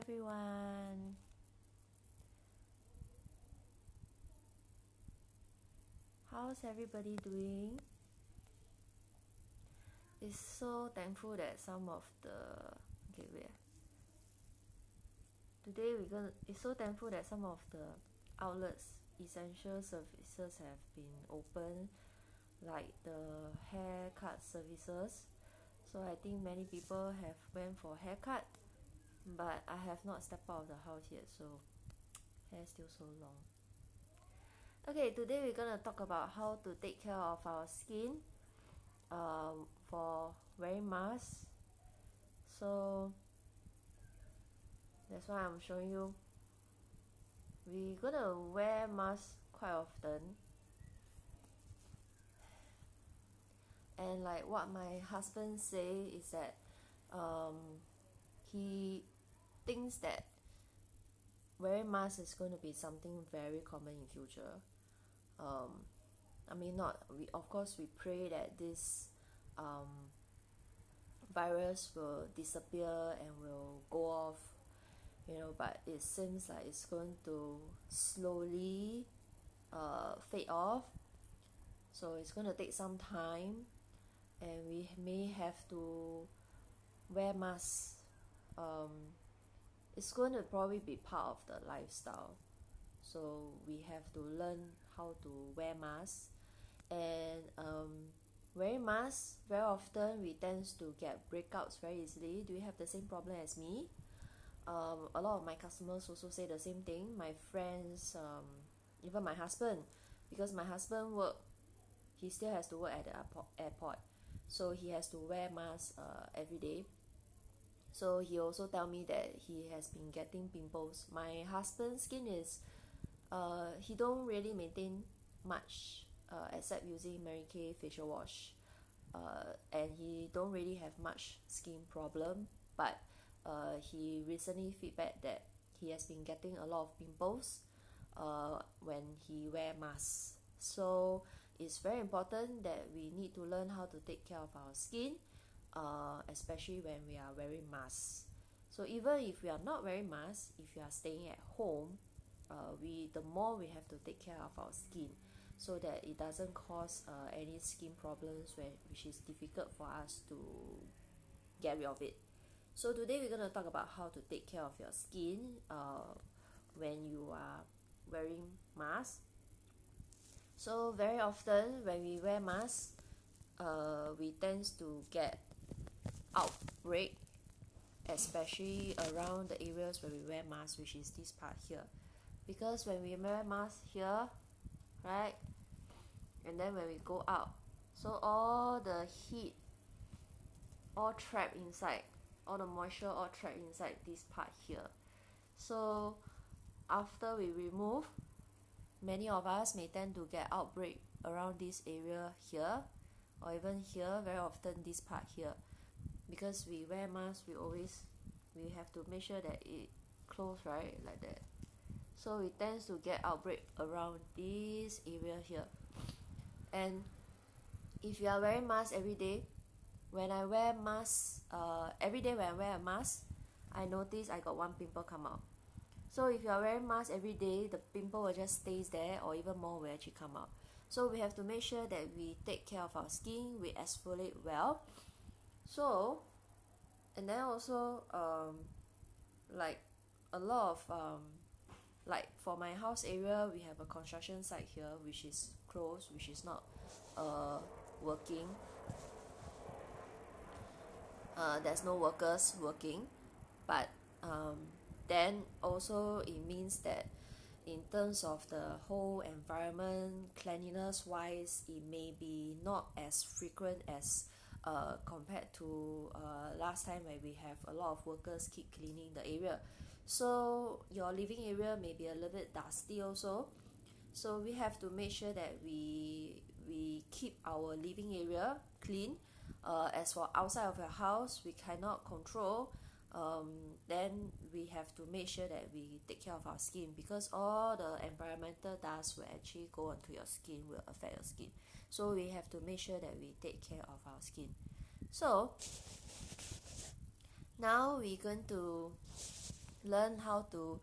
everyone. How's everybody doing? It's so thankful that some of the it's so thankful that some of the outlets, essential services have been open, like the haircut services. So I think many people have went for haircut, but I have not stepped out of the house yet, so hair still so long. Okay, today we're gonna talk about how to take care of our skin for wearing masks. So that's why I'm showing you. We're gonna wear masks quite often, and like what my husband say is that he thinks that wearing masks is going to be something very common in future. Of course we pray that this virus will disappear and will go off, but it seems like it's going to slowly fade off. So it's going to take some time, and we may have to wear masks. It's going to probably be part of the lifestyle. So we have to learn how to wear masks. And wearing masks, very often we tend to get breakouts very easily. Do you have the same problem as me? A lot of my customers also say the same thing. My friends, even my husband, because my husband he still has to work at the airport, so he has to wear masks every day. So he also tell me that he has been getting pimples. My husband's skin is he don't really maintain much except using Mary Kay facial wash, and he don't really have much skin problem, but he recently feedback that he has been getting a lot of pimples when he wear masks. So it's very important that we need to learn how to take care of our skin, especially when we are wearing masks. So even if we are not wearing masks, if you are staying at home, the more we have to take care of our skin, so that it doesn't cause any skin problems which is difficult for us to get rid of it. So today we're going to talk about how to take care of your skin when you are wearing masks. So very often when we wear masks, we tend to get outbreak, especially around the areas where we wear masks, which is this part here. Because when we wear masks here, right, and then when we go out, so all the heat all trapped inside, all the moisture all trapped inside this part here. So after we remove, many of us may tend to get outbreak around this area here, or even here, very often this part here. Because we wear masks, we have to make sure that it close, right, like that. So it tends to get outbreak around this area here. And if you are wearing masks every day, when I wear masks, every day when I wear a mask, I notice I got one pimple come out. So if you are wearing mask every day, the pimple will just stays there, or even more will actually come out. So we have to make sure that we take care of our skin, we exfoliate well. So, and then also like a lot of like for my house area, we have a construction site here which is closed, which is not working. There's no workers working, but then also it means that in terms of the whole environment, cleanliness wise, it may be not as frequent as compared to last time where we have a lot of workers keep cleaning the area. So your living area may be a little bit dusty also. So we have to make sure that we keep our living area clean. As for outside of your house, we cannot control. Then we have to make sure that we take care of our skin, because all the environmental dust will actually go onto your skin, will affect your skin. So we have to make sure that we take care of our skin. So now we're going to learn how to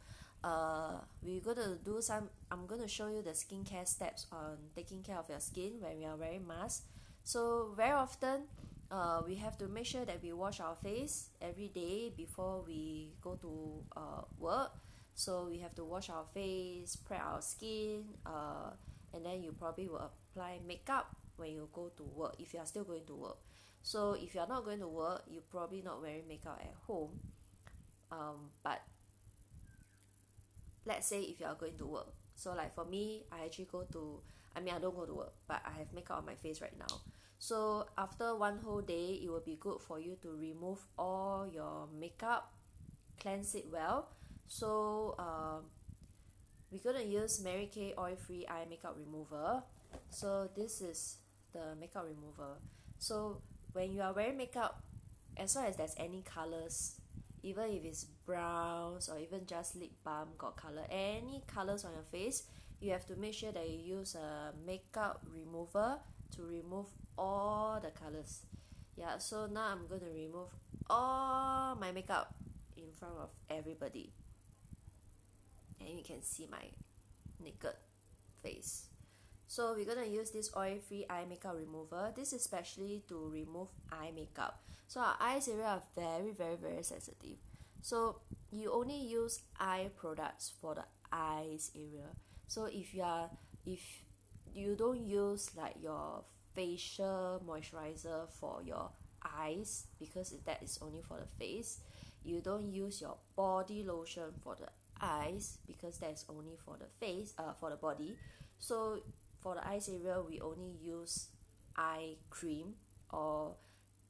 we're going to do some, I'm going to show you the skincare steps on taking care of your skin when we are wearing masks. So very often we have to make sure that we wash our face every day before we go to work. So we have to wash our face, prep our skin, and then you probably will apply makeup when you go to work if you are still going to work. So if you are not going to work, you're probably not wearing makeup at home, but let's say if you are going to work. So like for me, I actually go to, I mean I don't go to work, but I have makeup on my face right now. So after one whole day, it will be good for you to remove all your makeup, cleanse it well. So we're gonna use Mary Kay Oil Free Eye Makeup Remover. So this is the makeup remover. So when you are wearing makeup, as long as there's any colors, even if it's browns or even just lip balm got color, any colors on your face, you have to make sure that you use a makeup remover to remove all the colors. Yeah, so now I'm going to remove all my makeup in front of everybody, and you can see my naked face. So we're going to use this oil-free eye makeup remover. This is especially to remove eye makeup. So our eyes area are very sensitive. So you only use eye products for the eyes area. So if you don't use like your facial moisturizer for your eyes, because that is only for the face. You don't use your body lotion for the eyes, because that is only for the face, for the body. So for the eyes area, we only use eye cream or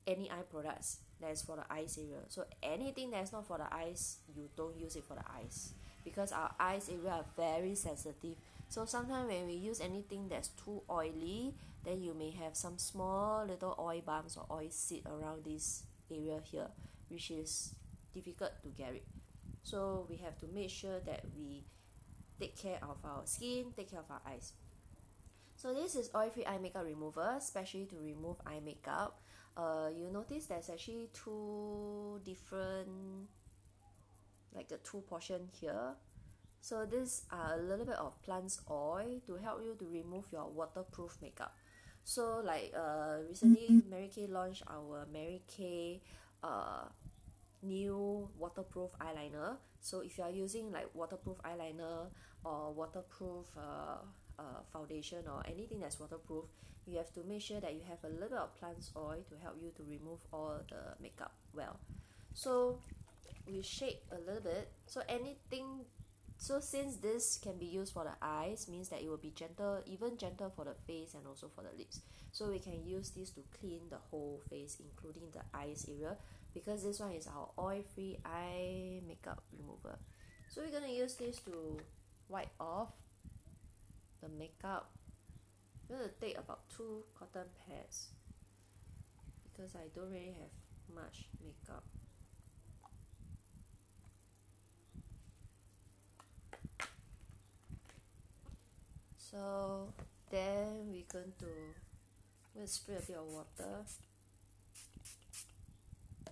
any eye products that is for the eyes area. So anything that is not for the eyes, you don't use it for the eyes, because our eyes area are very sensitive. So sometimes when we use anything that's too oily, then you may have some small little oil bumps or oil seed around this area here, which is difficult to get it. So we have to make sure that we take care of our skin, take care of our eyes. So this is oil-free eye makeup remover, especially to remove eye makeup. You notice there's actually two different, like the two portion here. So this are a little bit of plant oil to help you to remove your waterproof makeup. So like recently Mary Kay launched our Mary Kay new waterproof eyeliner. So if you are using like waterproof eyeliner or waterproof foundation or anything that's waterproof, you have to make sure that you have a little bit of plant oil to help you to remove all the makeup well. So we shake a little bit. So anything, so since this can be used for the eyes, means that it will be gentle, even gentle for the face and also for the lips. So we can use this to clean the whole face, including the eyes area, because this one is our oil-free eye makeup remover. So we're going to use this to wipe off the makeup. I'm going to take about 2 cotton pads, because I don't really have much makeup. So then we're going to spray a bit of water,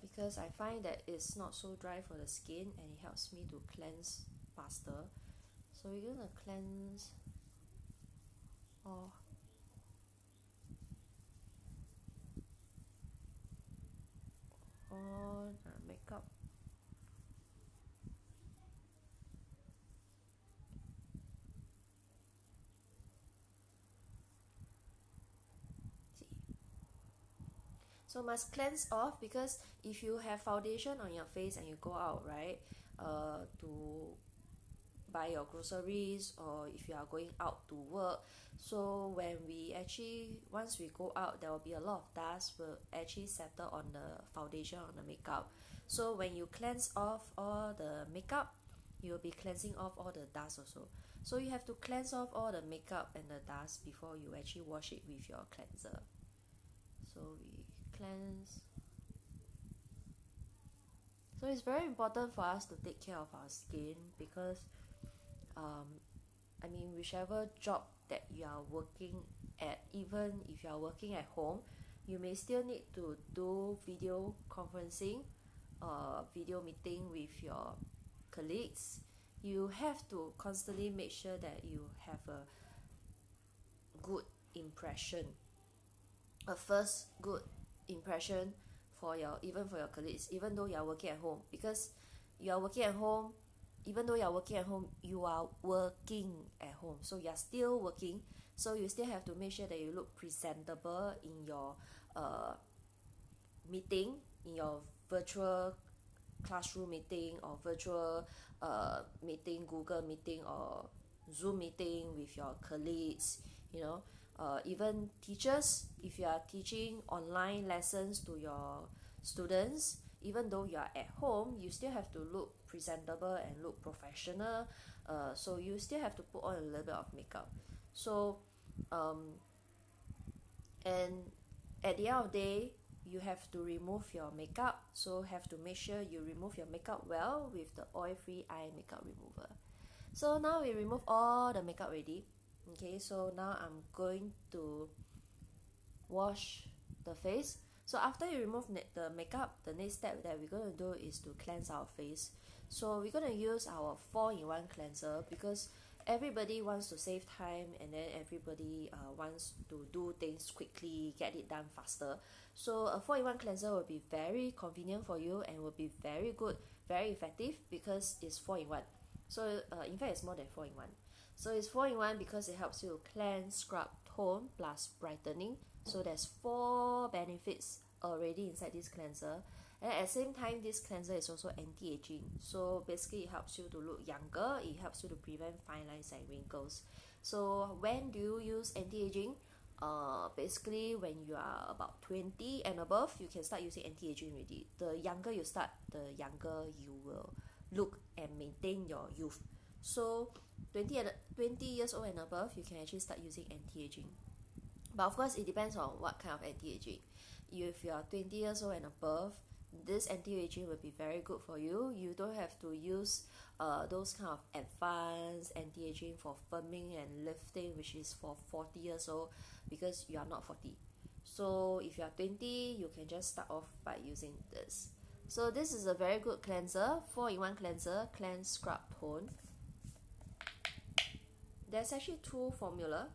because I find that it's not so dry for the skin and it helps me to cleanse faster. So we're going to cleanse all the makeup. So must cleanse off, because if you have foundation on your face and you go out, right, to buy your groceries, or if you are going out to work, so when we actually, once we go out, there will be a lot of dust will actually settle on the foundation, on the makeup. So when you cleanse off all the makeup, you will be cleansing off all the dust also. So you have to cleanse off all the makeup and the dust before you actually wash it with your cleanser. So we cleanse. So it's very important for us to take care of our skin, because I mean, whichever job that you are working at, even if you are working at home, you may still need to do video conferencing, video meeting with your colleagues, you have to constantly make sure that you have a good impression, a first good impression for your, even for your colleagues, even though you are working at home. Because you are working at home, even though you are working at home, you are working at home, so you are still working. So you still have to make sure that you look presentable in your meeting, in your virtual classroom meeting or virtual meeting, Google meeting or Zoom meeting with your colleagues, you know. Even teachers, if you are teaching online lessons to your students, even though you are at home, you still have to look presentable and look professional. So you still have to put on a little bit of makeup. So and at the end of the day, you have to remove your makeup, so have to make sure you remove your makeup well with the Oil Free Eye Makeup Remover. So now we remove all the makeup already. Okay, so now I'm going to wash the face. So after you remove the makeup, the next step that we're going to do is to cleanse our face. So we're going to use our 4-in-1 cleanser, because everybody wants to save time, and then everybody wants to do things quickly, get it done faster. So a 4-in-1 cleanser will be very convenient for you and will be very good, very effective, because it's 4-in-1. So in fact it's more than 4-in-1. So it's 4-in-1 because it helps you cleanse, scrub, tone plus brightening. So there's 4 benefits already inside this cleanser. And at the same time, this cleanser is also anti-aging. So basically it helps you to look younger, it helps you to prevent fine lines and wrinkles. So when do you use anti-aging? Basically when you are about 20 and above, you can start using anti-aging already. The younger you start, the younger you will look and maintain your youth. So 20 years old and above, you can actually start using anti-aging. But of course, it depends on what kind of anti-aging. If you are 20 years old and above, this anti-aging will be very good for you. You don't have to use those kind of advanced anti-aging for firming and lifting, which is for 40 years old, because you are not 40. So if you are 20, you can just start off by using this. So this is a very good cleanser, 4-in-1 cleanser, cleanse, scrub, tone. There's actually 2 formula.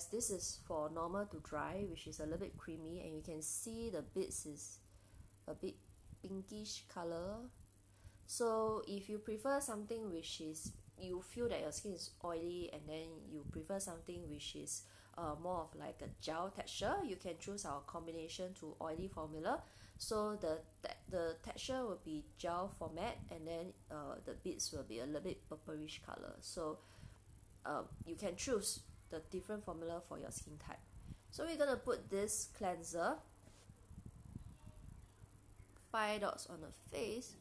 This is for normal to dry, which is a little bit creamy, and you can see the bits is a bit pinkish color. So if you prefer something which is, you feel that your skin is oily, and then you prefer something which is more of like a gel texture, you can choose our combination to oily formula. So the texture will be gel format, and then the bits will be a little bit purplish color. So you can choose the different formula for your skin type. So we're gonna put this cleanser 5 dots on the face.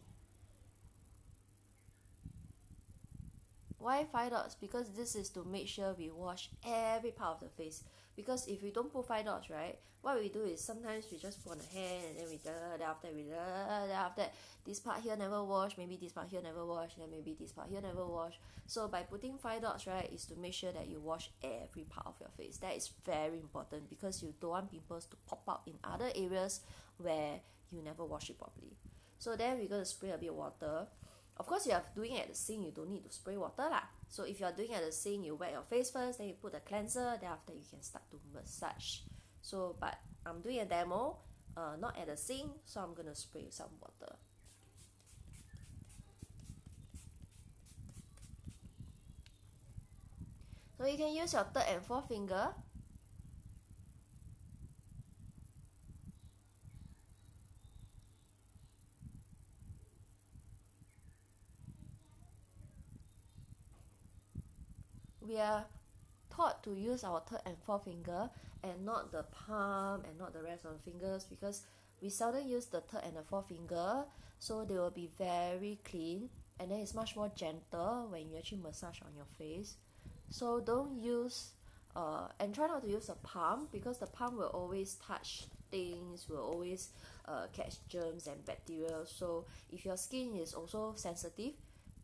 Why 5 dots? Because this is to make sure we wash every part of the face. Because if we don't put 5 dots, right, what we do is sometimes we just put on the hand, and then then after that this part here never wash, maybe this part here never wash, then maybe this part here never wash. So by putting 5 dots, right, is to make sure that you wash every part of your face. That is very important, because you don't want pimples to pop up in other areas where you never wash it properly. So then we're going to spray a bit of water. Of course, you are doing it at the sink, you don't need to spray water lah. So if you are doing it at the sink, you wet your face first, then you put the cleanser, then after you can start to massage. So, but I'm doing a demo, not at the sink, so I'm gonna spray some water. So you can use your 3rd and 4th finger. We are taught to use our 3rd and 4th finger and not the palm and not the rest of the fingers, because we seldom use the 3rd and the 4th finger, so they will be very clean, and then it's much more gentle when you actually massage on your face. So don't use and try not to use the palm, because the palm will always touch things, will always catch germs and bacteria. So if your skin is also sensitive,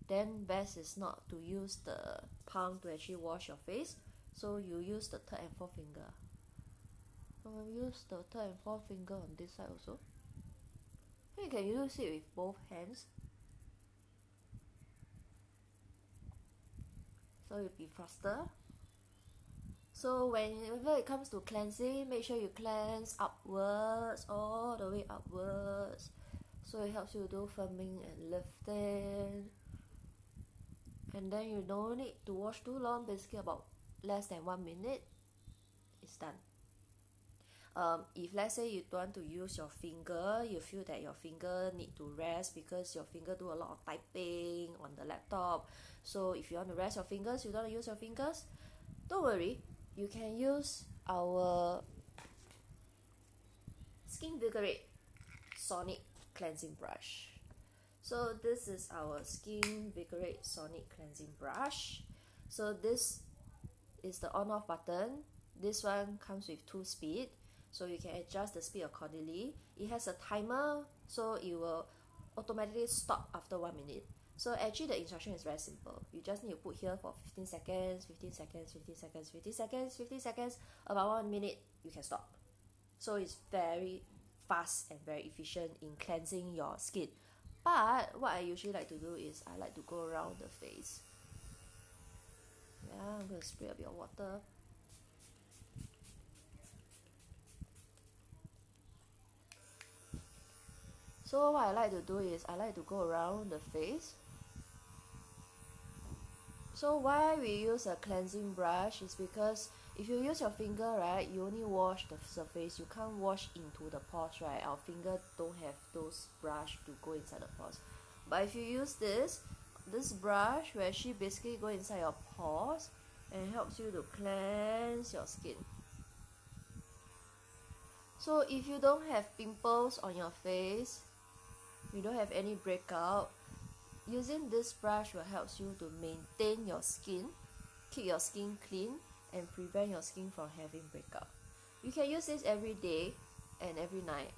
then best is not to use the palm to actually wash your face. So you use the 3rd and 4th finger. So use the 3rd and 4th finger on this side also. You can use it with both hands. so it'll be faster. So whenever it comes to cleansing, make sure you cleanse upwards, all the way upwards. So it helps you do firming and lifting. And then you don't need to wash too long, basically about less than 1 minute, it's done. If let's say you don't want to use your finger, you feel that your finger need to rest because your finger do a lot of typing on the laptop. So if you want to rest your fingers, you don't want to use your fingers, don't worry, you can use our Skinvigorate Sonic Cleansing Brush. So this is our Skinvigorate Sonic Cleansing Brush. So this is the on-off button. This one comes with 2 speed, so you can adjust the speed accordingly. It has a timer, so it will automatically stop after 1 minute. So actually the instruction is very simple. You just need to put here for 15 seconds, 15 seconds, 15 seconds, 15 seconds, 15 seconds, about 1 minute, you can stop. So it's very fast and very efficient in cleansing your skin. But what I usually like to do is I like to go around the face. Yeah, I'm going to spray a bit of water. So what I like to do is I like to go around the face. So why we use a cleansing brush is because if you use your finger, right, you only wash the surface. You can't wash into the pores, right? Our finger don't have those brush to go inside the pores. But if you use this brush will actually basically go inside your pores and helps you to cleanse your skin. So if you don't have pimples on your face, you don't have any breakout, using this brush will help you to maintain your skin, keep your skin clean, and prevent your skin from having breakout. You can use this every day and every night,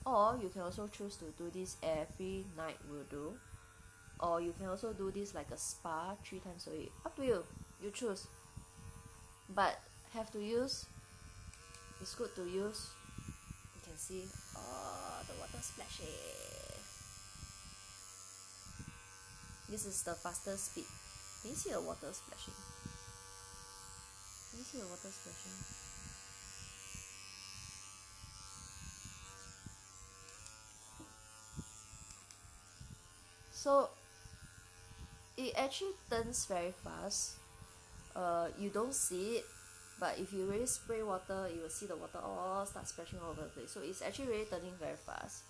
or you can also choose to do this every night will do, or you can also do this like a spa 3 times a week. Up to you, you choose. But have to use, it's good to use. You can see the water splashing. This is the fastest speed. Can you see the water splashing? Can you see the water splashing? So it actually turns very fast. You don't see it, but if you really spray water, you will see the water all start splashing all over the place. So it's actually really turning very fast.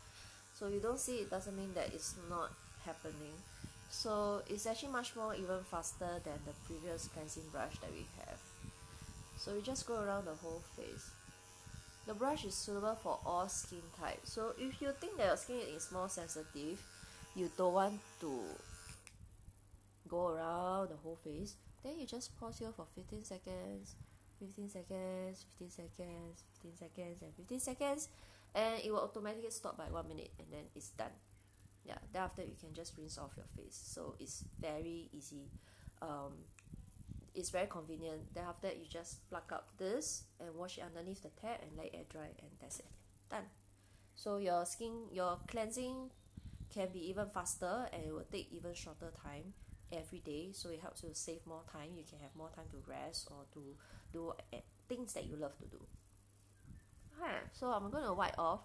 So you don't see it doesn't mean that it's not happening. So it's actually much more even faster than the previous cleansing brush that we have. So you just go around the whole face. The brush is suitable for all skin types. So if you think that your skin is more sensitive, you don't want to go around the whole face, then you just pause here for 15 seconds, 15 seconds, 15 seconds, 15 seconds, and 15 seconds, and it will automatically stop by 1 minute, and then it's done. Yeah, then after you can just rinse off your face. So it's very easy. It's very convenient. Then after that you just plug up this and wash it underneath the tap and let it air dry, and that's it. Done. So your cleansing can be even faster, and it will take even shorter time every day. So it helps you to save more time. You can have more time to rest or to do things that you love to do. Okay, so I'm going to wipe off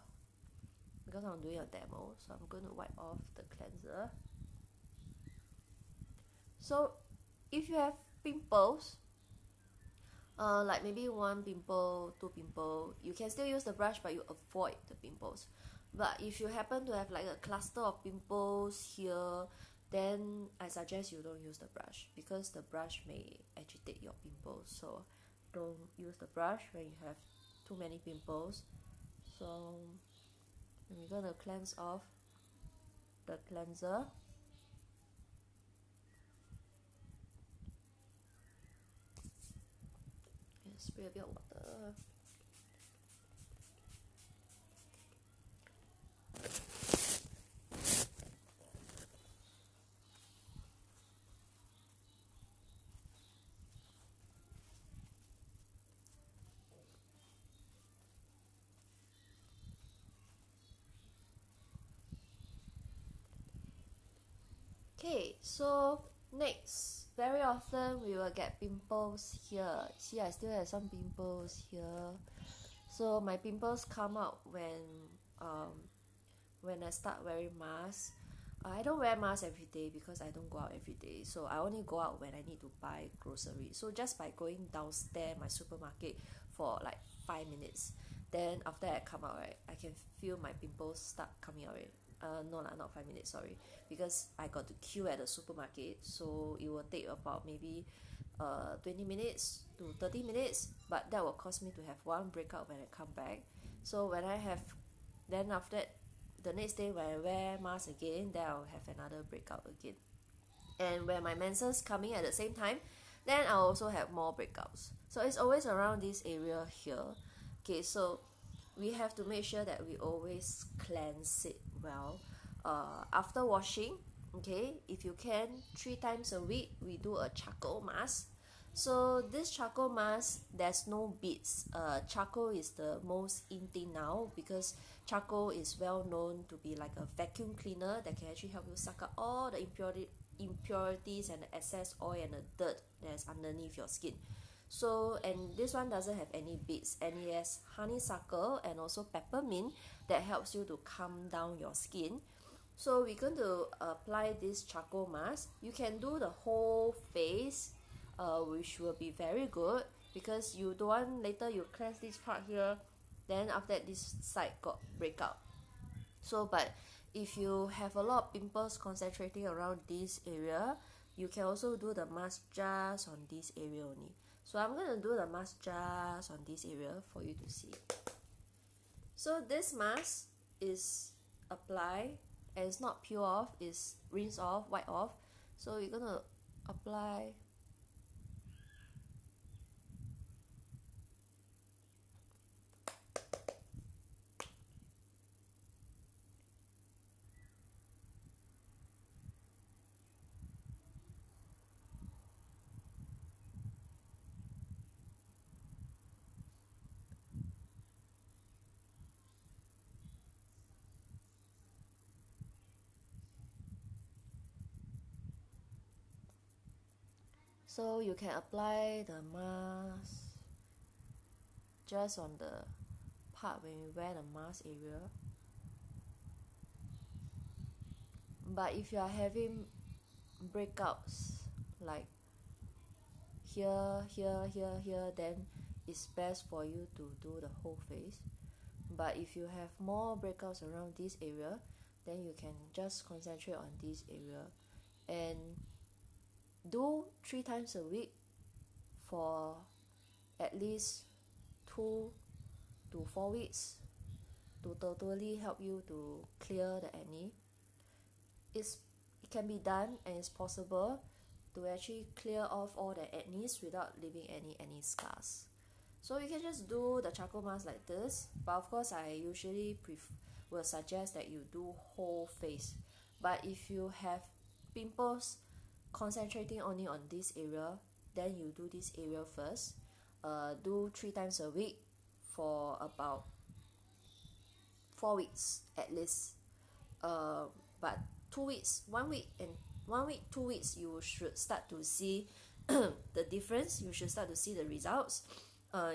because I'm doing a demo. So I'm going to wipe off the cleanser. So if you have pimples, like maybe 1 pimple, 2 pimple, you can still use the brush, but you avoid the pimples. But if you happen to have like a cluster of pimples here, then I suggest you don't use the brush, because the brush may agitate your pimples. So don't use the brush when you have too many pimples. So we're gonna cleanse off the cleanser. And spray a bit of water. Okay, so next very often we will get pimples here. See, I still have some pimples here. So my pimples come out when I start wearing mask. I don't wear mask every day because I don't go out every day. So I only go out when I need to buy groceries. So just by going downstairs my supermarket for like 5 minutes, then after I come out, right, I can feel my pimples start coming out. Right? No lah, not 5 minutes, sorry. Because I got to queue at the supermarket, so it will take about maybe 20 minutes to 30 minutes, but that will cause me to have one breakout when I come back. So when I have, then after that, the next day when I wear mask again, then I'll have another breakout again. And when my menses coming at the same time, then I'll also have more breakouts. So it's always around this area here. Okay, so we have to make sure that we always cleanse it well. After washing, okay, if you can, 3 times a week, we do a charcoal mask. So this charcoal mask, there's no beads. Charcoal is the most in thing now because charcoal is well known to be like a vacuum cleaner that can actually help you suck up all the impurities and the excess oil and the dirt that's underneath your skin. So, and this one doesn't have any beads, and it has honeysuckle and also peppermint that helps you to calm down your skin. So we're going to apply this charcoal mask. You can do the whole face, which will be very good because you don't want later you cleanse this part here, then after that this side got breakout. So but if you have a lot of pimples concentrating around this area, you can also do the mask just on this area only. So I'm going to do the mask just on this area for you to see. So this mask is apply and it's not peel off, it's rinse off, wipe off. So you're going to apply so you can apply the mask just on the part when you wear the mask area. But if you are having breakouts like here, then it's best for you to do the whole face. But if you have more breakouts around this area, then you can just concentrate on this area and do 3 times a week for at least 2 to 4 weeks to totally help you to clear the acne. It can be done and it's possible to actually clear off all the acne without leaving any scars. So you can just do the charcoal mask like this, but of course I usually will suggest that you do whole face. But if you have pimples concentrating only on this area, then you do this area first. Do 3 times a week for about 4 weeks at least. But 2 weeks, 1 week and 1 week, 2 weeks, you should start to see the difference. You should start to see the results.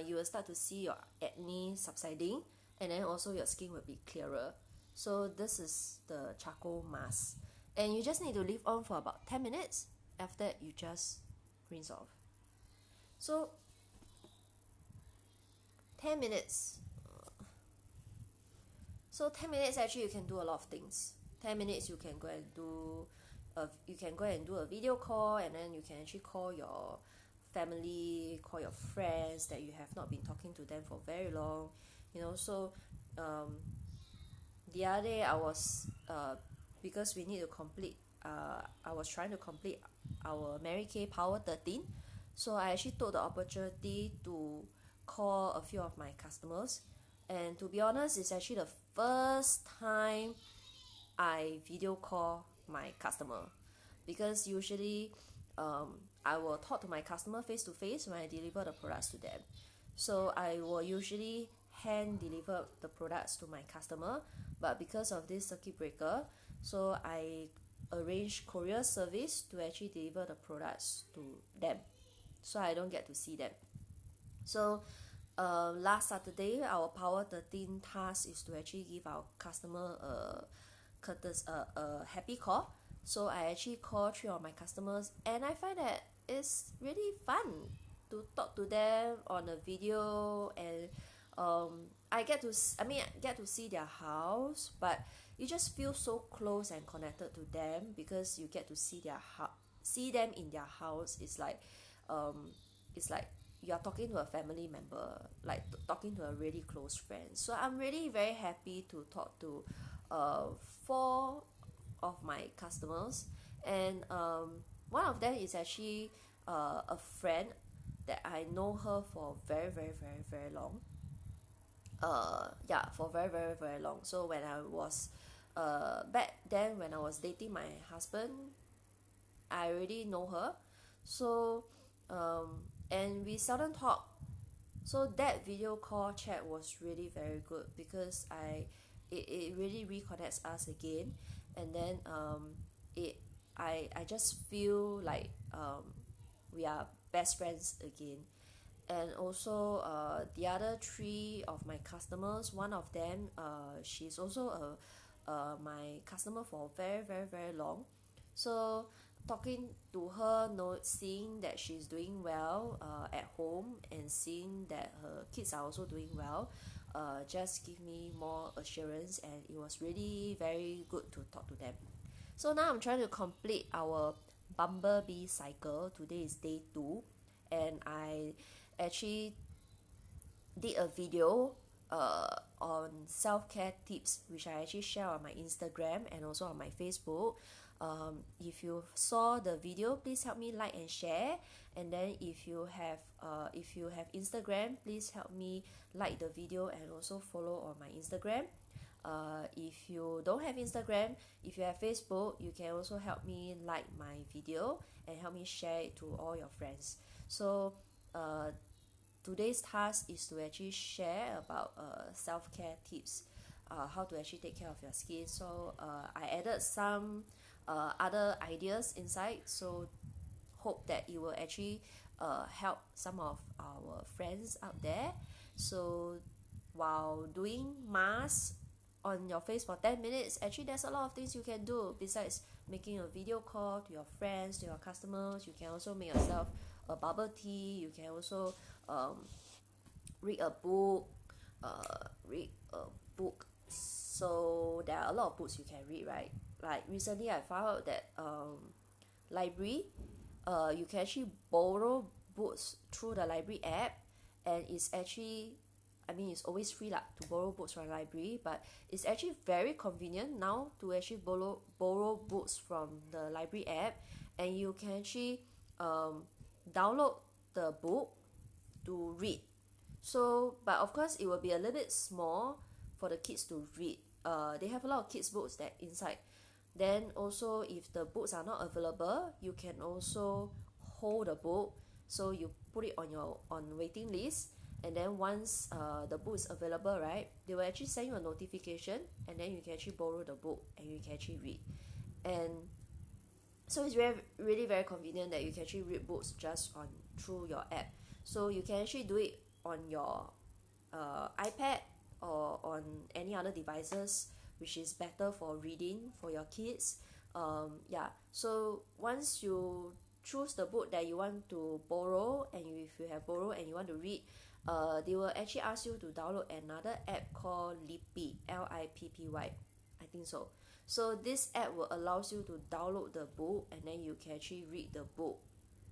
You will start to see your acne subsiding, and then also your skin will be clearer. So this is the charcoal mask, and you just need to leave on for about 10 minutes. After that, you just rinse off. So 10 minutes. So 10 minutes actually you can do a lot of things. 10 minutes you can go and do a video call, and then you can actually call your family, call your friends that you have not been talking to them for very long, so the other day I was because we need to complete I was trying to complete our Mary Kay Power 13, so I actually took the opportunity to call a few of my customers, and to be honest, it's actually the first time I video call my customer, because usually I will talk to my customer face to face when I deliver the products to them. So I will usually hand deliver the products to my customer, but because of this circuit breaker, so I arrange courier service to actually deliver the products to them, so I don't get to see them. So last Saturday, our Power 13 task is to actually give our customer a happy call. So I actually call 3 of my customers, and I find that it's really fun to talk to them on a video, and I get to see their house, but you just feel so close and connected to them because you get to see see them in their house. It's like you are talking to a family member, like talking to a really close friend. So I'm really very happy to talk to 4 of my customers, and one of them is actually a friend that I know her for very very very very long. Yeah, for very very very long. So when I was back then, when I was dating my husband, I already know her. So and we seldom talk. So that video call chat was really very good because it really reconnects us again. And then I just feel like we are best friends again. And also the other 3 of my customers, one of them she's also my customer for very very very long. So talking to her, seeing that she's doing well at home, and seeing that her kids are also doing well, just give me more assurance, and it was really very good to talk to them. So now I'm trying to complete our bumblebee cycle. Today is day 2, and I actually did a video on self-care tips, which I actually share on my Instagram and also on my Facebook. If you saw the video, please help me like and share. And then if you have Instagram, please help me like the video and also follow on my Instagram. If you don't have Instagram, if you have Facebook, you can also help me like my video and help me share it to all your friends. So today's task is to actually share about self-care tips, how to actually take care of your skin. So I added some other ideas inside, so hope that it will actually help some of our friends out there. So while doing mask on your face for 10 minutes, actually there's a lot of things you can do besides making a video call to your friends, to your customers. You can also make yourself a bubble tea. You can also read a book. So there are a lot of books you can read, right? Like recently I found out that library, you can actually borrow books through the library app, and it's actually, it's always free to borrow books from the library, but it's actually very convenient now to actually borrow books from the library app, and you can actually download the book to read. So, but of course it will be a little bit small for the kids to read. They have a lot of kids books that inside. Then also, if the books are not available, you can also hold the book, so you put it on your waiting list, and then once the book is available, right, they will actually send you a notification, and then you can actually borrow the book and you can actually read. And so it's really very convenient that you can actually read books just through your app. So you can actually do it on your iPad or on any other devices, which is better for reading for your kids. So once you choose the book that you want to borrow, and if you have borrowed and you want to read, they will actually ask you to download another app called Lippy, Lippy, I think so. So this app will allow you to download the book, and then you can actually read the book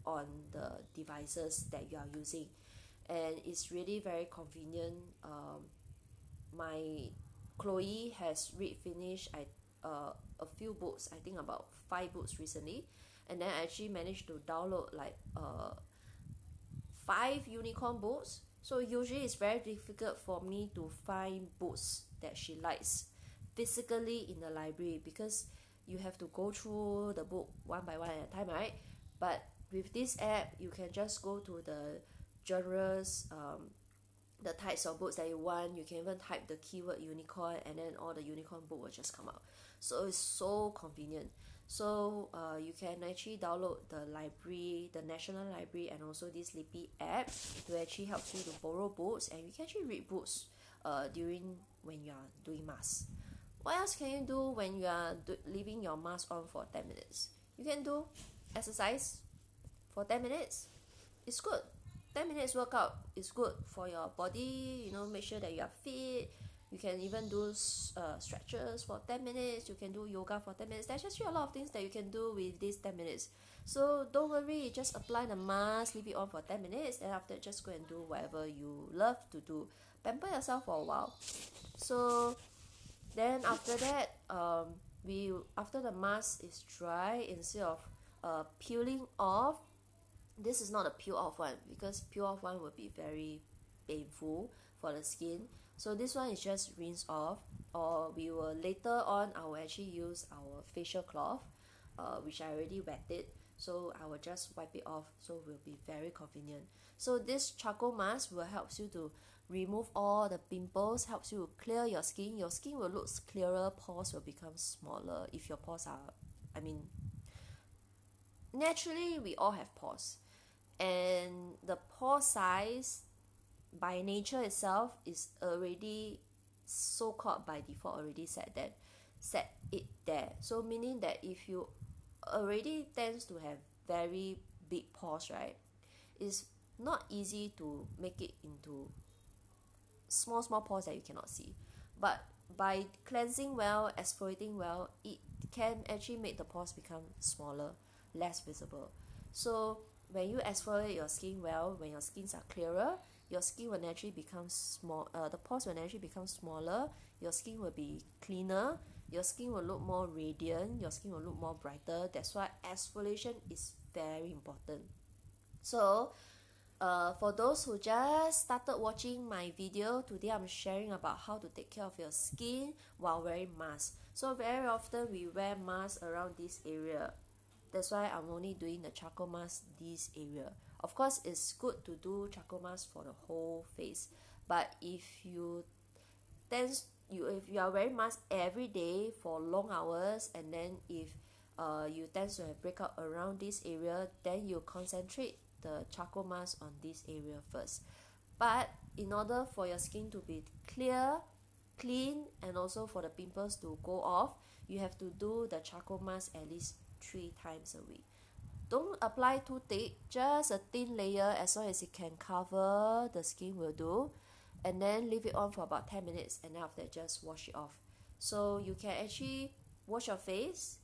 on the devices that you are using, and it's really very convenient. My Chloe has finished a few books, I think about 5 books recently, and then I actually managed to download like 5 unicorn books. So usually it's very difficult for me to find books that she likes physically in the library, because you have to go through the book one by one at a time, right? But with this app, you can just go to the genres, the types of books that you want. You can even type the keyword unicorn, and then all the unicorn book will just come out. So it's so convenient. So you can actually download the library, the National Library, and also this Lippy app to actually help you to borrow books, and you can actually read books during when you are doing mask. What else can you do when you are leaving your mask on for 10 minutes? You can do exercise for 10 minutes. It's good. 10 minutes workout is good for your body, you know, make sure that you are fit. You can even do stretches for 10 minutes. You can do yoga for 10 minutes. There's just a lot of things that you can do with these 10 minutes. So don't worry, just apply the mask, leave it on for 10 minutes, and after just go and do whatever you love to do. Pamper yourself for a while. So then after that, after the mask is dry, instead of peeling off, this is not a peel off one, because peel off one will be very painful for the skin. So this one is just rinse off, or we will later on, I will actually use our facial cloth, which I already wetted. So I will just wipe it off, so it will be very convenient. So this charcoal mask will help you to remove all the pimples, helps you to clear your skin. Your skin will look clearer, pores will become smaller. If your pores are, naturally we all have pores, and the pore size by nature itself is already so-called by default already set it there. So meaning that if you already tends to have very big pores, right, it's not easy to make it into small pores that you cannot see. But by cleansing well, exfoliating well, it can actually make the pores become smaller, less visible. So when you exfoliate your skin well, when your skins are clearer, your skin will naturally become small. The pores will naturally become smaller. Your skin will be cleaner. Your skin will look more radiant. Your skin will look more brighter. That's why exfoliation is very important. So for those who just started watching my video, today I'm sharing about how to take care of your skin while wearing masks. So very often we wear masks around this area. That's why I'm only doing the charcoal mask this area. Of course, it's good to do charcoal mask for the whole face. But if you are wearing mask every day for long hours, and then if you tend to have breakout around this area, then you concentrate the charcoal mask on this area first. But in order for your skin to be clear, clean, and also for the pimples to go off, you have to do the charcoal mask at least 3 times a week. Don't apply too thick, just a thin layer, as long as it can cover the skin will do, and then leave it on for about 10 minutes, and then after that just wash it off. So you can actually wash your face,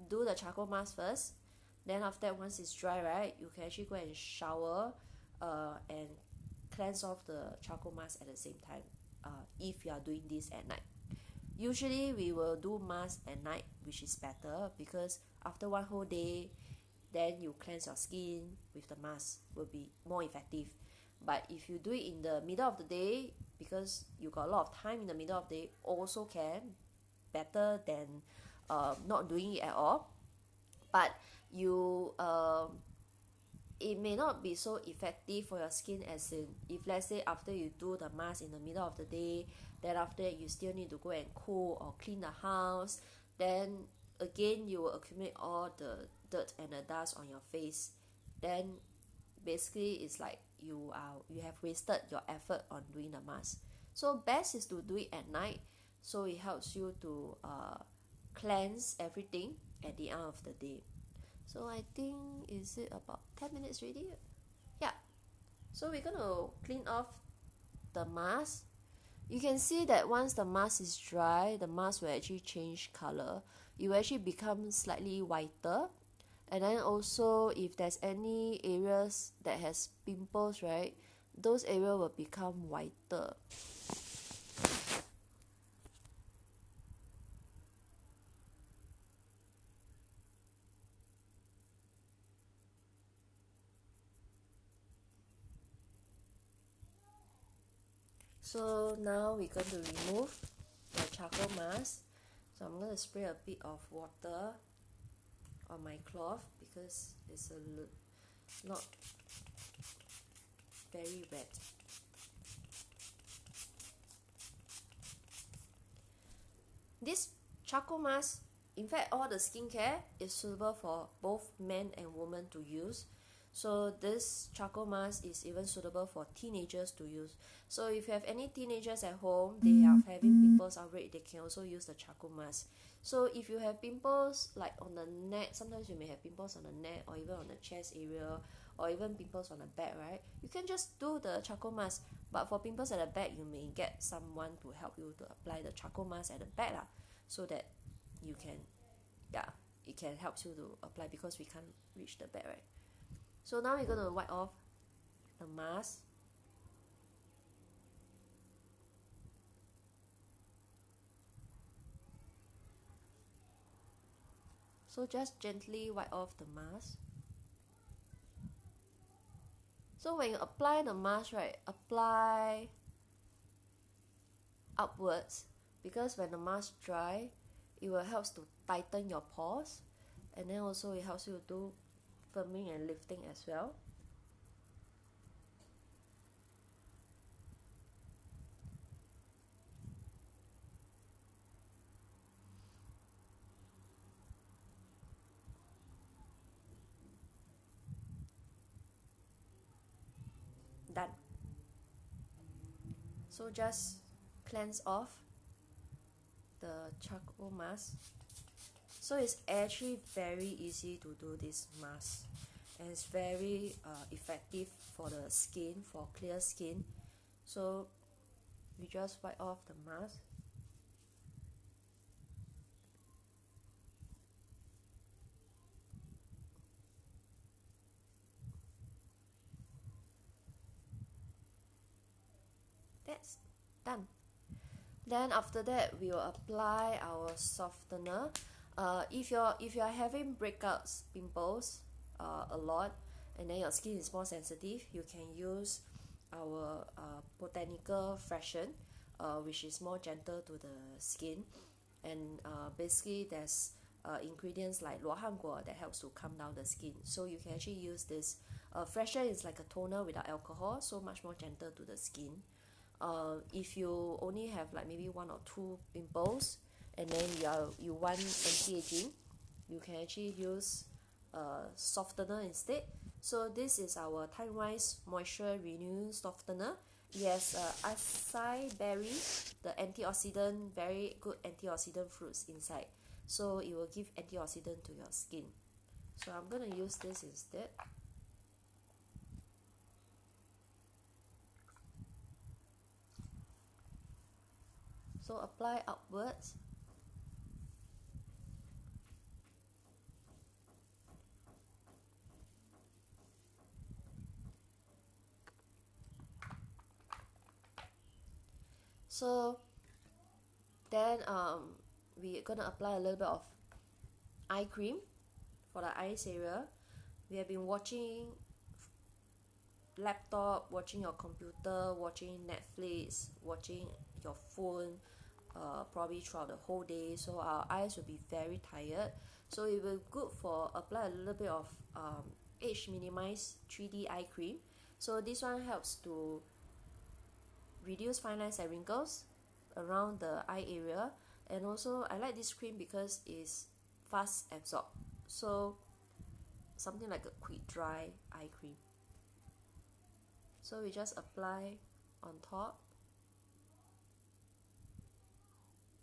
do the charcoal mask first, then after that, once it's dry, right, you can actually go and shower and cleanse off the charcoal mask at the same time, if you are doing this at night. Usually we will do mask at night, which is better, because after one whole day, then you cleanse your skin with the mask, will be more effective. But if you do it in the middle of the day, because you got a lot of time in the middle of the day, also can, better than not doing it at all. But it may not be so effective for your skin, as in if let's say after you do the mask in the middle of the day, then after that you still need to go and cook or clean the house, then again you will accumulate all the dirt and the dust on your face. Then basically it's like you have wasted your effort on doing the mask. So best is to do it at night, so it helps you to cleanse everything at the end of the day. So I think, is it about 10 minutes ready? Yeah. So we're going to clean off the mask. You can see that once the mask is dry, the mask will actually change color. It will actually become slightly whiter. And then also, if there's any areas that has pimples, right, those areas will become whiter. So now we're going to remove the charcoal mask. So I'm going to spray a bit of water on my cloth, because it's not very wet. This charcoal mask in fact, all the skincare is suitable for both men and women to use. So this charcoal mask is even suitable for teenagers to use. So if you have any teenagers at home, they are having pimples outbreak, they can also use the charcoal mask. So if you have pimples like on the neck, sometimes you may have pimples on the neck or even on the chest area or even pimples on the back, right? You can just do the charcoal mask. But for pimples at the back, you may get someone to help you to apply the charcoal mask at the back lah, so that you can, yeah, it can help you to apply because we can't reach the back, right? So now we're going to wipe off the mask. So just gently wipe off the mask. So when you apply the mask, right, apply upwards, because when the mask dry, it will help to tighten your pores, and then also it helps you to do firming and lifting as well. Done. So just cleanse off the charcoal mask. So it's actually very easy to do this mask, and it's very effective for the skin, for clear skin. So we just wipe off the mask. That's done. Then after that, we will apply our softener. If you're having breakouts, pimples, a lot, and then your skin is more sensitive, you can use our Botanical Freshen, which is more gentle to the skin, and basically there's ingredients like 罗汉果 that helps to calm down the skin. So you can actually use this. Freshen is like a toner without alcohol, so much more gentle to the skin. If you only have like maybe 1 or 2 pimples, and then you want anti-aging, you can actually use softener instead. So this is our Timewise Moisture Renewing Softener. Yes, acai berry, the antioxidant, very good antioxidant fruits inside. So it will give antioxidant to your skin. So I'm going to use this instead. So apply upwards. So then we're gonna apply a little bit of eye cream for the eyes area. We have been watching laptop, watching your computer, watching Netflix, watching your phone, probably throughout the whole day, so our eyes will be very tired. So it will be good for apply a little bit of age minimize 3D eye cream. So this one helps to reduce fine lines and wrinkles around the eye area, and also I like this cream because it's fast absorb, so something like a quick dry eye cream. So we just apply on top.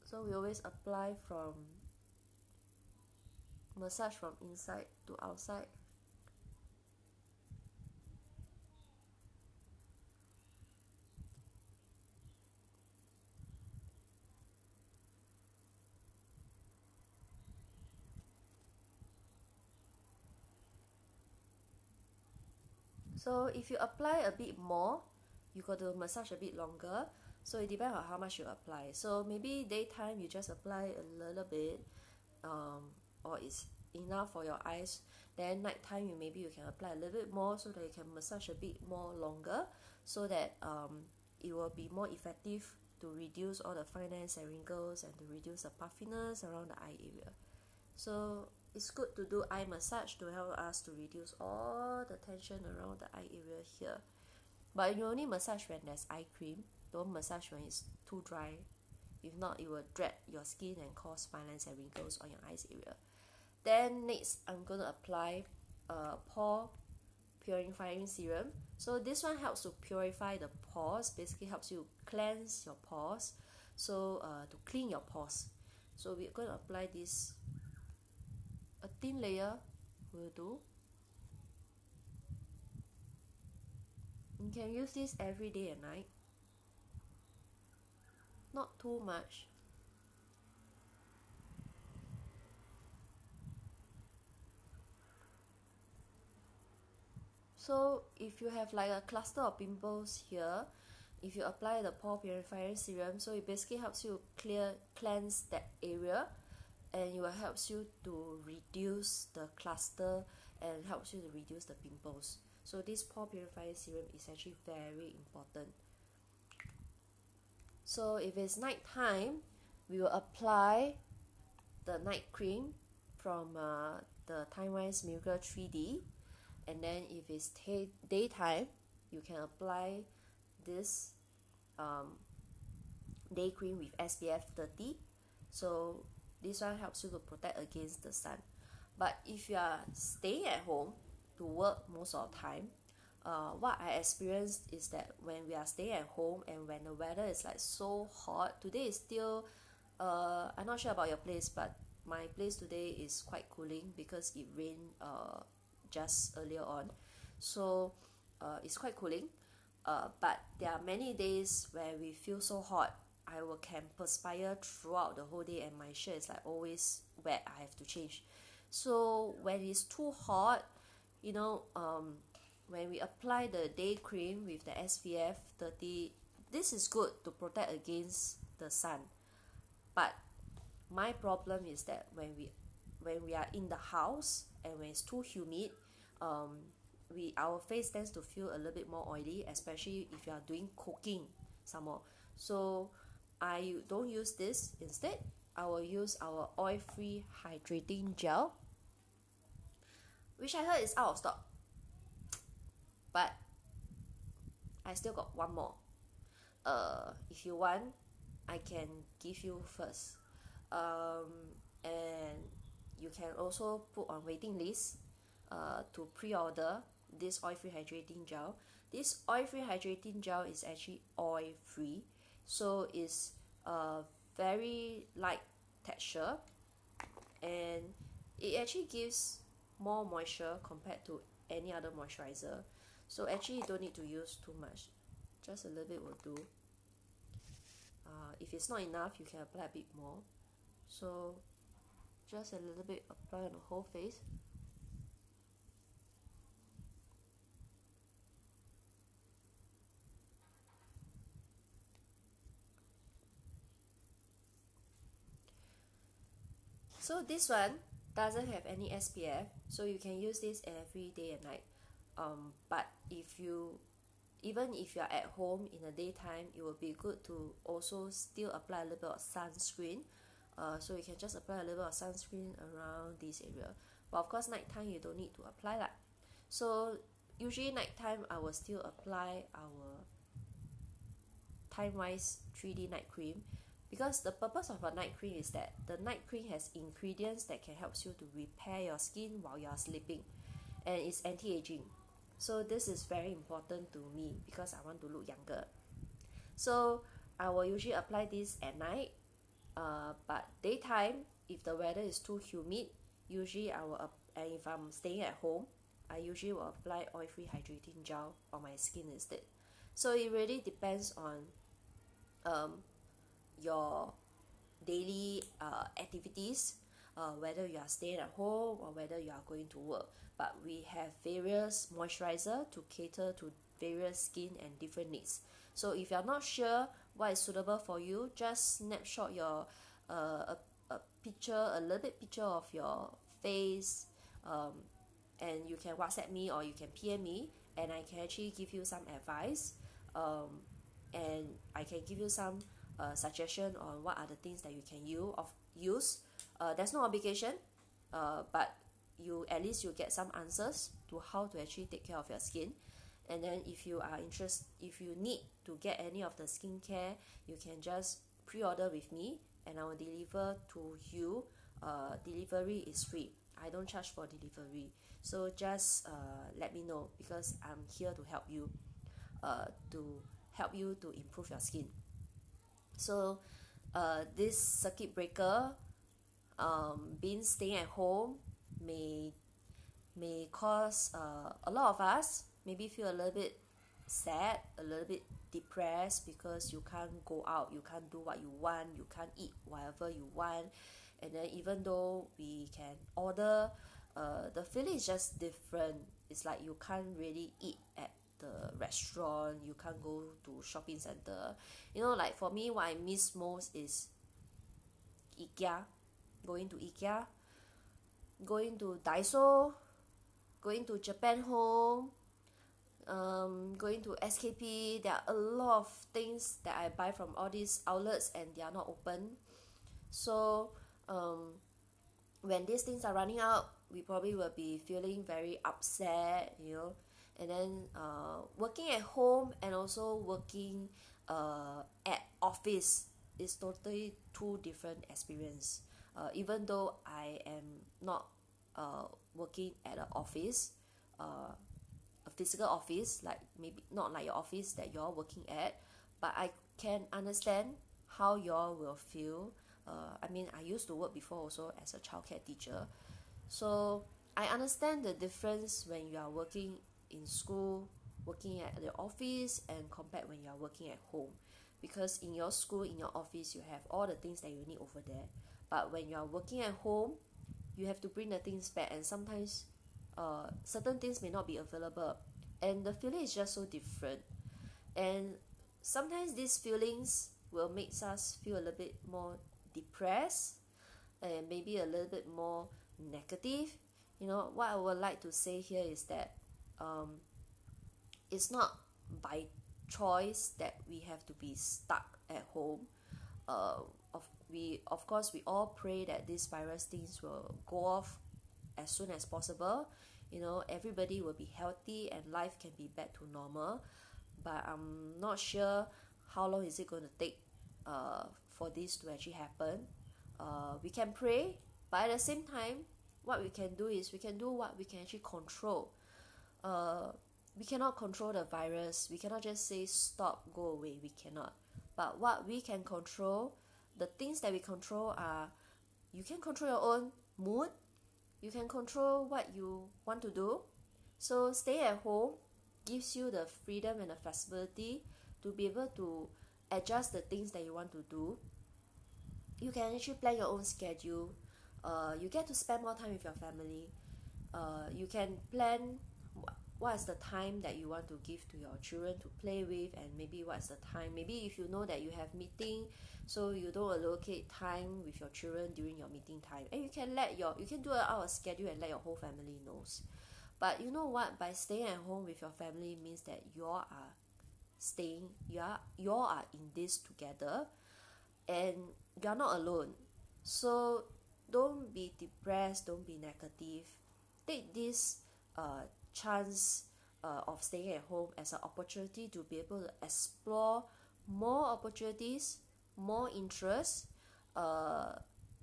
So we always apply from massage from inside to outside. So if you apply a bit more, you got to massage a bit longer. So it depends on how much you apply. So maybe daytime you just apply a little bit, or it's enough for your eyes. Then nighttime you can apply a little bit more so that you can massage a bit more longer, so that it will be more effective to reduce all the fine lines and wrinkles and to reduce the puffiness around the eye area. So it's good to do eye massage to help us to reduce all the tension around the eye area here. But you only massage when there's eye cream. Don't massage when it's too dry If not, it will drag your skin and cause fine lines and wrinkles on your eyes area. Then next, I'm going to apply Pore Purifying Serum. So this one helps to purify the pores, basically helps you cleanse your pores, so to clean your pores. So we're going to apply this, a thin layer will do. You can use this every day and night, not too much. So if you have like a cluster of pimples here, if you apply the Pore Purifying Serum, so it basically helps you cleanse that area, and it will helps you to reduce the cluster and helps you to reduce the pimples. So this Pore Purifying Serum is actually very important. So if it's night time, we will apply the night cream from the Timewise Miracle 3D. And then if it's daytime, you can apply this day cream with SPF 30. So this one helps you to protect against the sun. But if you are staying at home to work most of the time, what I experienced is that when we are staying at home and when the weather is like so hot, today is still, I'm not sure about your place, but my place today is quite cooling because it rained just earlier on, so it's quite cooling, but there are many days where we feel so hot I can perspire throughout the whole day and my shirt is like always wet. I have to change. So when it's too hot, you know, when we apply the day cream with the SPF 30, this is good to protect against the sun. But my problem is that when we are in the house and when it's too humid, our face tends to feel a little bit more oily, especially if you are doing cooking some more. So I don't use this. Instead, I will use our Oil Free Hydrating Gel, which I heard is out of stock, but I still got one more. If you want, I can give you first, and you can also put on waiting list to pre-order this Oil Free Hydrating Gel. This Oil Free Hydrating Gel is actually oil free, so it's very light texture, and it actually gives more moisture compared to any other moisturizer. So actually you don't need to use too much, just a little bit will do. If it's not enough, you can apply a bit more. So just a little bit apply on the whole face. So this one doesn't have any SPF, so you can use this every day and night. But even if you're at home in the daytime, it will be good to also still apply a little bit of sunscreen. So you can just apply a little bit of sunscreen around this area. But of course, nighttime you don't need to apply that. So usually nighttime I will still apply our Timewise 3D night cream, because the purpose of a night cream is that the night cream has ingredients that can help you to repair your skin while you are sleeping, and it's anti-aging. So this is very important to me because I want to look younger. So I will usually apply this at night, but daytime, if the weather is too humid, usually and if I'm staying at home, I usually will apply Oil Free Hydrating Gel on my skin instead. So it really depends on your daily activities, whether you are staying at home or whether you are going to work. But we have various moisturizer to cater to various skin and different needs. So if you're not sure what is suitable for you, just snapshot your a picture, a little bit picture of your face, and you can WhatsApp me or you can PM me, and I can actually give you some advice, and I can give you some suggestion on what are the things that you can use. There's no obligation, but at least you get some answers to how to actually take care of your skin. And then if you are interested, if you need to get any of the skincare, you can just pre-order with me and I will deliver to you. Delivery is free. I don't charge for delivery. So just let me know, because I'm here to help you, to improve your skin. So this circuit breaker, being staying at home may cause a lot of us maybe feel a little bit sad, a little bit depressed, because you can't go out, you can't do what you want, you can't eat whatever you want. And then even though we can order, the feeling is just different. It's like you can't really eat at the restaurant, you can't go to shopping center. Like for me, what I miss most is IKEA, going to IKEA, going to Daiso, going to Japan Home, going to SKP. There are a lot of things that I buy from all these outlets and they are not open. So when these things are running out, we probably will be feeling very upset, and then working at home and also working at office is totally two different experience. Even though I am not working at an office, a physical office, like maybe not like your office that you're working at, but I can understand how y'all will feel. I used to work before also as a childcare teacher, so I understand the difference when you are working in school, working at the office, and compared when you are working at home. Because in your school, in your office, you have all the things that you need over there, but when you are working at home, you have to bring the things back, and sometimes certain things may not be available, and the feeling is just so different. And sometimes these feelings will make us feel a little bit more depressed and maybe a little bit more negative. What I would like to say here is that it's not by choice that we have to be stuck at home. Of course we all pray that this virus things will go off as soon as possible. Everybody will be healthy and life can be back to normal, but I'm not sure how long is it going to take for this to actually happen. We can pray, but at the same time, what we can do is we can do what we can actually control. We cannot control the virus. We cannot just say stop, go away. We cannot. But what we can control, the things that we control are, you can control your own mood. You can control what you want to do. So stay at home gives you the freedom and the flexibility to be able to adjust the things that you want to do. You can actually plan your own schedule. You get to spend more time with your family. You can plan what is the time that you want to give to your children to play with, and maybe what's the time. Maybe if you know that you have meeting, so you don't allocate time with your children during your meeting time, and you can do it out of schedule and let your whole family knows. But you know what? By staying at home with your family means that you all are in this together, and you're not alone. So don't be depressed, don't be negative. Take this chance of staying at home as an opportunity to be able to explore more opportunities, more interests,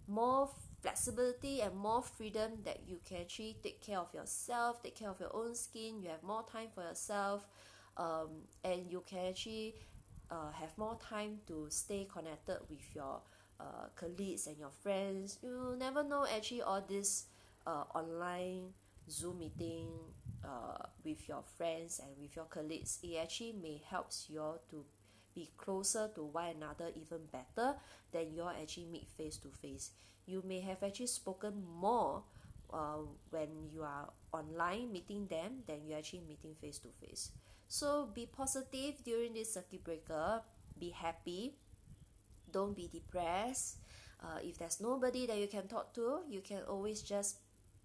more flexibility and more freedom, that you can actually take care of yourself, take care of your own skin. You have more time for yourself, and you can actually have more time to stay connected with your colleagues and your friends. You never know, actually all this online Zoom meeting with your friends and with your colleagues, it actually may helps you all to be closer to one another even better than you all actually meet face to face. You may have actually spoken more when you are online meeting them than you actually meeting face to face. So be positive during this circuit breaker. Be happy. Don't be depressed. If there's nobody that you can talk to, you can always just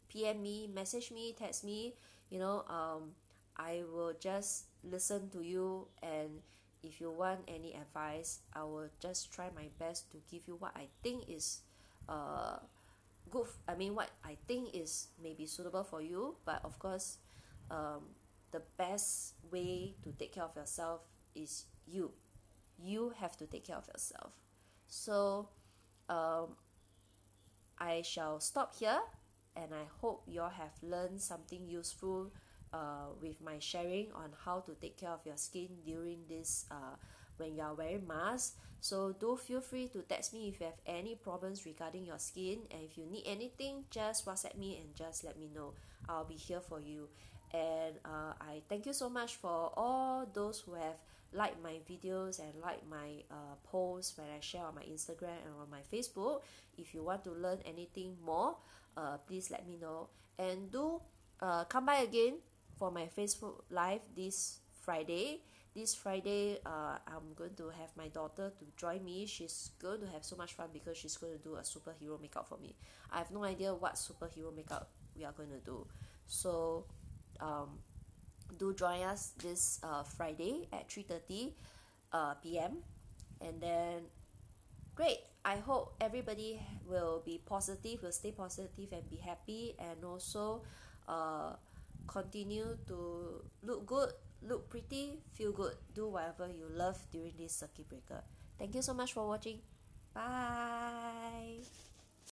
PM me, message me, text me. I will just listen to you, and if you want any advice, I will just try my best to give you what I think is good. What I think is maybe suitable for you. But of course, the best way to take care of yourself is you have to take care of yourself. So I shall stop here, and I hope you all have learned something useful with my sharing on how to take care of your skin during this when you are wearing masks. So do feel free to text me if you have any problems regarding your skin, and if you need anything, just WhatsApp me and just let me know. I'll be here for you. And I thank you so much for all those who have liked my videos and liked my posts when I share on my Instagram and on my Facebook. If you want to learn anything more, please let me know. And do come by again for my Facebook Live this Friday. This Friday, I'm going to have my daughter to join me. She's going to have so much fun because she's going to do a superhero makeup for me. I have no idea what superhero makeup we are going to do. So do join us this Friday at 3:30 p.m. And then great, I hope everybody will be positive, will stay positive and be happy, and also continue to look good, look pretty, feel good, do whatever you love during this circuit breaker. Thank you so much for watching. Bye.